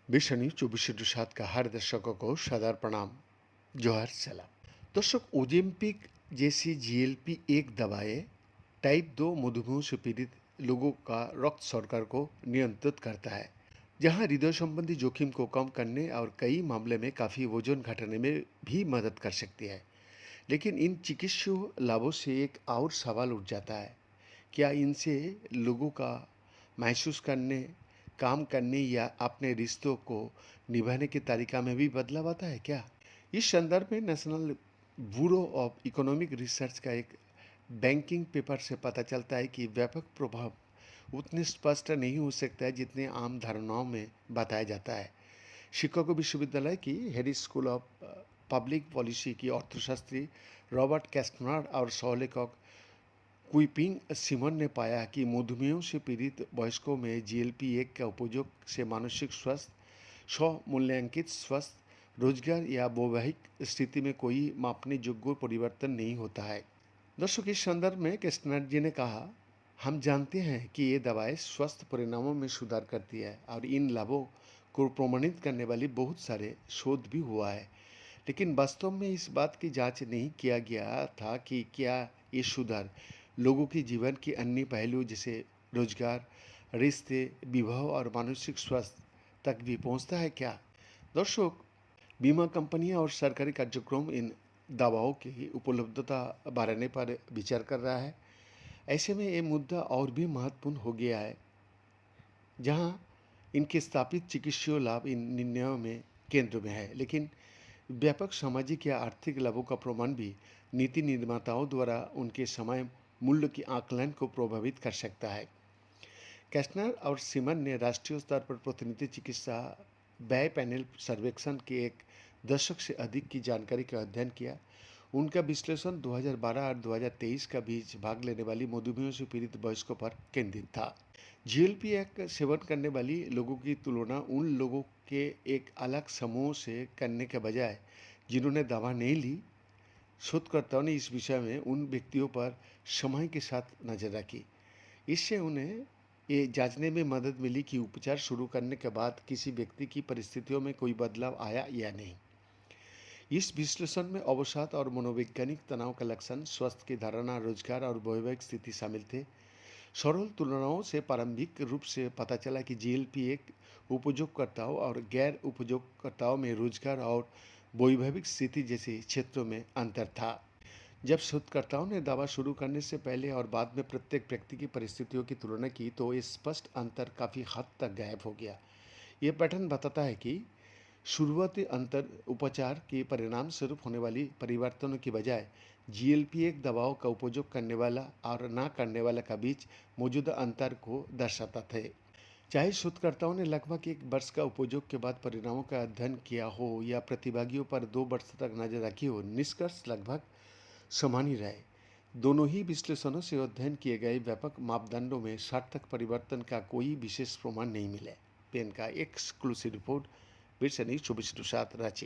বিশানী 24/7 का हर दर्शकों को सादर प्रणाम। जोहर सलाम। दर्शक, ओजेम्पिक जैसी जीएलपी एक दवाएं टाइप 2 मधुमेह से पीड़ित लोगों का रक्त शर्करा को नियंत्रित करता है, जहां हृदय संबंधी जोखिम को कम करने और कई मामले में काफ़ी वजन घटाने में भी मदद कर सकती है। लेकिन इन चिकित्सीय लाभों से एक और सवाल उठ जाता है, क्या इनसे लोगों का महसूस करने, काम करने या अपने रिश्तों को निभाने के तरीका में भी बदलाव आता है क्या? इस संदर्भ में national bureau of economic research का एक बैंकिंग पेपर से पता चलता है कि व्यापक प्रभाव उतने स्पष्ट नहीं हो सकता है जितने आम धारणाओं में बताया जाता है। शिकागो विश्वविद्यालय की Harris school of public policy की अर्थशास्त्री रॉबर्ट कैस्टनर और सहलेखक क्विपिंग सिमन ने पाया कि मधुमेह से पीड़ित वयस्कों में जीएलपी-1 का उपयोग से मानसिक स्वास्थ्य, स्व-मूल्यांकित स्वास्थ्य, रोजगार या वैवाहिक स्थिति में कोई मापने योग्य परिवर्तन नहीं होता है। दर्शक, इस संदर्भ में केस्टनर जी ने कहा, हम जानते हैं कि ये दवाएं स्वास्थ्य परिणामों में सुधार करती है और इन लाभों को प्रमाणित करने वाली बहुत सारे शोध भी हुआ है, लेकिन वास्तव में इस बात की जांच नहीं किया गया था कि क्या ये सुधार लोगों के जीवन के अन्य पहलुओं जैसे रोजगार, रिश्ते, विवाह और मानसिक स्वास्थ्य तक भी पहुंचता है क्या? दर्शक, बीमा कंपनियां और सरकारी कार्यक्रम इन दवाओं की उपलब्धता बढ़ाने पर विचार कर रहा है। ऐसे में ये मुद्दा और भी महत्वपूर्ण हो गया है, जहां इनके स्थापित चिकित्सीय लाभ इन निर्णयों में केंद्र में है। लेकिन व्यापक सामाजिक या आर्थिक लाभों का प्रमाण भी नीति निर्माताओं द्वारा उनके समय मूल्य की आकलन को प्रभावित कर सकता है। कैस्टनर और सिमन ने राष्ट्रीय स्तर पर प्रतिनिधि चिकित्सा व्यय पैनल सर्वेक्षण के एक दशक से अधिक की जानकारी का अध्ययन किया। उनका विश्लेषण 2012 और 2023 का बीच भाग लेने वाली मधुमेह से पीड़ित वयस्कों पर केंद्रित था। जीएलपी एक सेवन करने वाली लोगों की तुलना उन लोगों के एक अलग समूह से करने के बजाय जिन्होंने दवा नहीं ली, शोधकर्ताओं ने इस विषय में उन व्यक्तियों पर समय के साथ नजर रखी। इससे उन्हें ये जांचने में मदद मिली कि उपचार शुरू करने के बाद किसी व्यक्ति की परिस्थितियों में कोई बदलाव आया या नहीं। इस विश्लेषण में अवसाद और मनोवैज्ञानिक तनाव का लक्षण, स्वास्थ्य की धारणा, रोजगार और वैवाहिक स्थिति शामिल थे। सरल तुलनाओं से प्रारंभिक रूप से पता चला कि जीएलपी-1 उपयोगकर्ताओं और गैर उपयोगकर्ताओं में रोजगार और वैवाहिक स्थिति जैसे क्षेत्रों में अंतर था। जब शोधकर्ताओं ने दवा शुरू करने से पहले और बाद में प्रत्येक व्यक्ति की परिस्थितियों की तुलना की, तो ये स्पष्ट अंतर काफ़ी हद तक गायब हो गया। ये पैटर्न बताता है कि शुरुआती अंतर उपचार के परिणाम स्वरूप होने वाली परिवर्तनों की बजाय जीएलपी-1 दवाओं का उपयोग करने वाला और ना करने वाला के बीच मौजूदा अंतर को दर्शाता थे। चाहे शोधकर्ताओं ने लगभग 1 वर्ष का उपयोग के बाद परिणामों का अध्ययन किया हो या प्रतिभागियों पर 2 वर्ष तक नजर रखी हो, निष्कर्ष लगभग समान ही रहे। दोनों ही विश्लेषणों से अध्ययन किए गए व्यापक मापदंडों में सार्थक परिवर्तन का कोई विशेष प्रमाण नहीं मिले। पेन का एक्सक्लूसिव रिपोर्ट, बिरसनी 24/7 रांची।